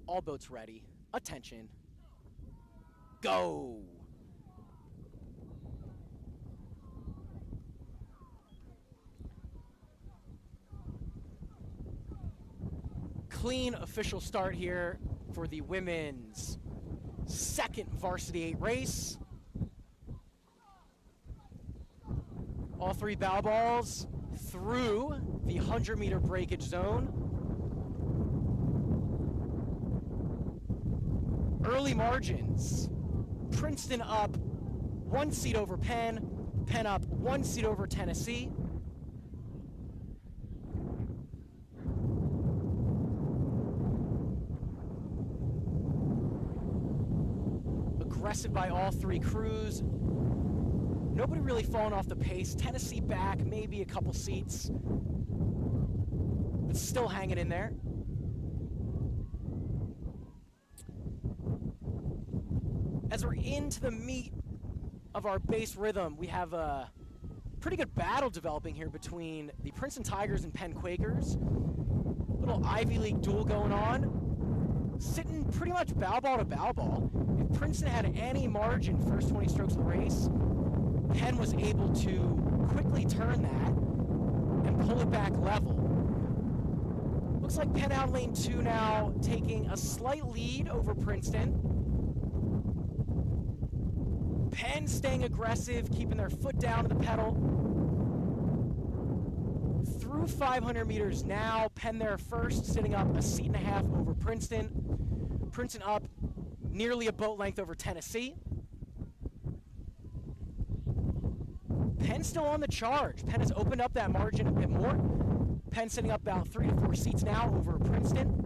All boats ready. Attention. Go! Clean official start here for the women's second Varsity 8 race. All three bow balls through the 100-meter breakage zone. Early margins. Princeton up 1 seat over Penn. Penn up 1 seat over Tennessee. Aggressive by all three crews. Nobody really falling off the pace. Tennessee back, maybe a couple seats, but still hanging in there. As we're into the meat of our base rhythm, we have a pretty good battle developing here between the Princeton Tigers and Penn Quakers. Little Ivy League duel going on. Sitting pretty much bow ball to bow ball. If Princeton had any margin first 20 strokes of the race, Penn was able to quickly turn that and pull it back level. Looks like Penn out lane 2 now, taking a slight lead over Princeton. Penn staying aggressive, keeping their foot down to the pedal. Through 500 meters now, Penn there first, sitting up a seat and a half over Princeton. Princeton up nearly a boat length over Tennessee. Penn still on the charge. Penn has opened up that margin a bit more. Penn sitting up about 3 to 4 seats now over Princeton.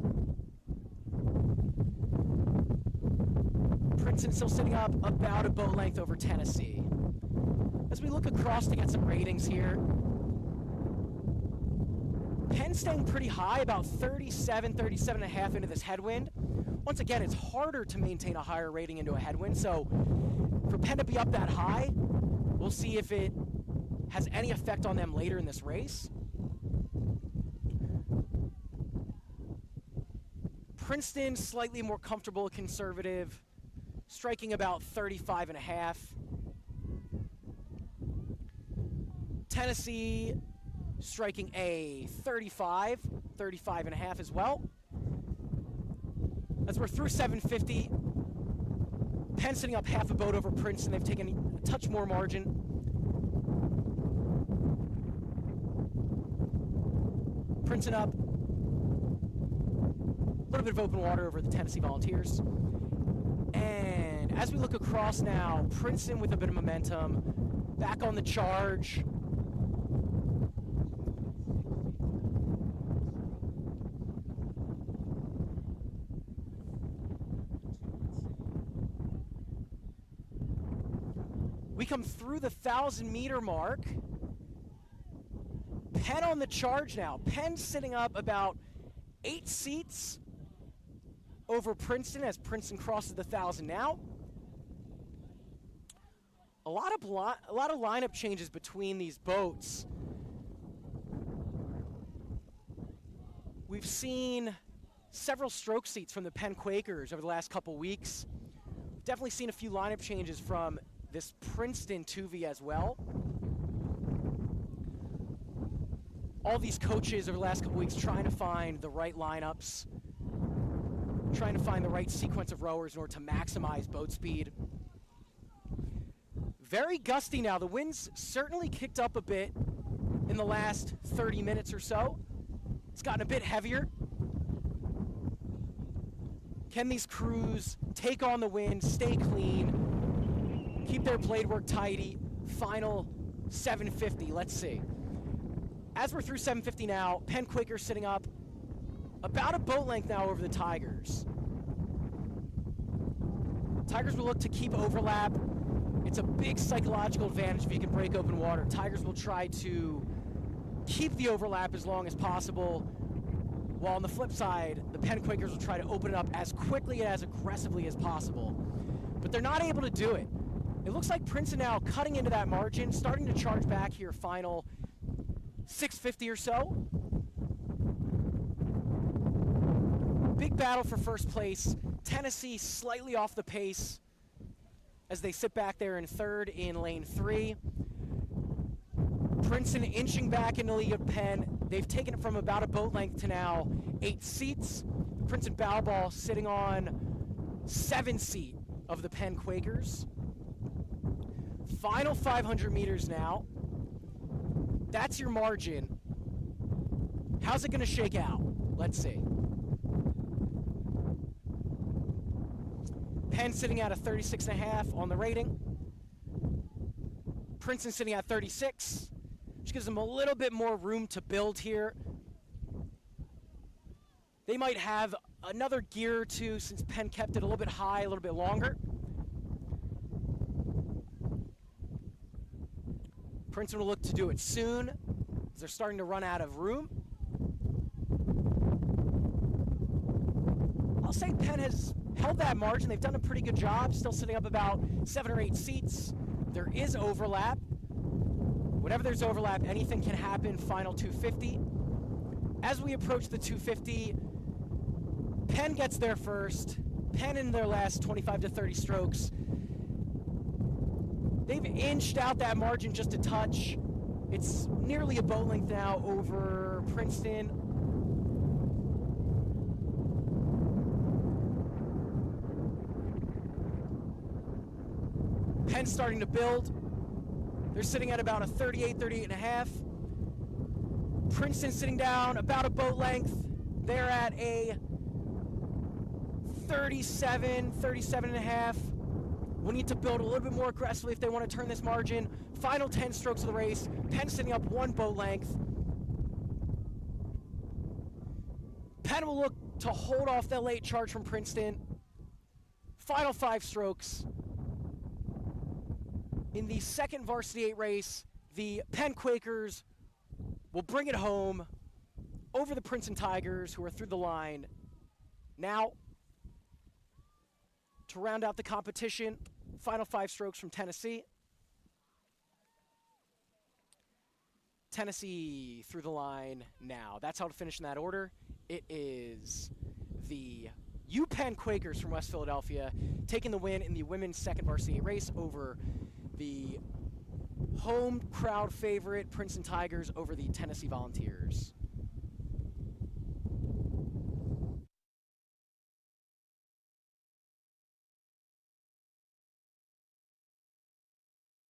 Princeton still sitting up about a boat length over Tennessee. As we look across to get some ratings here, Penn staying pretty high, about 37, 37 and a half into this headwind. Once again, it's harder to maintain a higher rating into a headwind, so for Penn to be up that high, we'll see if it has any effect on them later in this race. Princeton, slightly more comfortable, conservative, striking about 35 and a half. Tennessee striking a 35, 35 and a half as well. As we're through 750, Penn sitting up half a boat over Princeton. They've taken a touch more margin. Princeton up. A little bit of open water over the Tennessee Volunteers. And as we look across now, Princeton with a bit of momentum, back on the charge. We come through the 1,000-meter mark. Penn on the charge now. Penn sitting up about 8 seats over Princeton as Princeton crosses the 1,000 now. A lot of lineup changes between these boats. We've seen several stroke seats from the Penn Quakers over the last couple weeks. We've definitely seen a few lineup changes from this Princeton 2V as well. All these coaches over the last couple weeks trying to find the right lineups, trying to find the right sequence of rowers in order to maximize boat speed. Very gusty now. The wind's certainly kicked up a bit in the last 30 minutes or so. It's gotten a bit heavier. Can these crews take on the wind, stay clean, keep their blade work tidy? Final 750, let's see. As we're through 750 now, Penn Quakers sitting up about a boat length now over the Tigers. Tigers will look to keep overlap. It's a big psychological advantage if you can break open water. Tigers will try to keep the overlap as long as possible, while on the flip side, the Penn Quakers will try to open it up as quickly and as aggressively as possible. But they're not able to do it. It looks like Princeton now cutting into that margin, starting to charge back here, final 650 or so. big battle for first place. Tennessee slightly off the pace as they sit back there in third in lane 3. Princeton inching back into the lead of Penn. They've taken it from about a boat length to now 8 seats. Princeton Bow Ball sitting on 7 seat of the Penn Quakers. Final 500 meters now. That's your margin. How's it going to shake out? Let's see. Penn sitting at a 36.5 on the rating. Princeton sitting at 36, which gives them a little bit more room to build here. They might have another gear or two since Penn kept it a little bit high, a little bit longer. Princeton will look to do it soon, as they're starting to run out of room. I'll say Penn has held that margin. They've done a pretty good job, still sitting up about 7 or 8 seats. There is overlap. Whenever there's overlap, anything can happen. Final 250. As we approach the 250, Penn gets there first. Penn in their last 25 to 30 strokes. They've inched out that margin just a touch. It's nearly a boat length now over Princeton. Penn's starting to build. They're sitting at about a 38, 38.5. Princeton sitting down about a boat length. They're at a 37, 37.5. We'll need to build a little bit more aggressively if they want to turn this margin. Final 10 strokes of the race. Penn sitting up 1 boat length. Penn will look to hold off the late charge from Princeton. Final 5 strokes. In the second Varsity 8 race, the Penn Quakers will bring it home over the Princeton Tigers, who are through the line. Now, to round out the competition, final 5 strokes from Tennessee. Tennessee through the line now. That's how to finish in that order. It is the UPenn Quakers from West Philadelphia taking the win in the women's second Varsity 8 race over the home crowd favorite Princeton Tigers over the Tennessee Volunteers.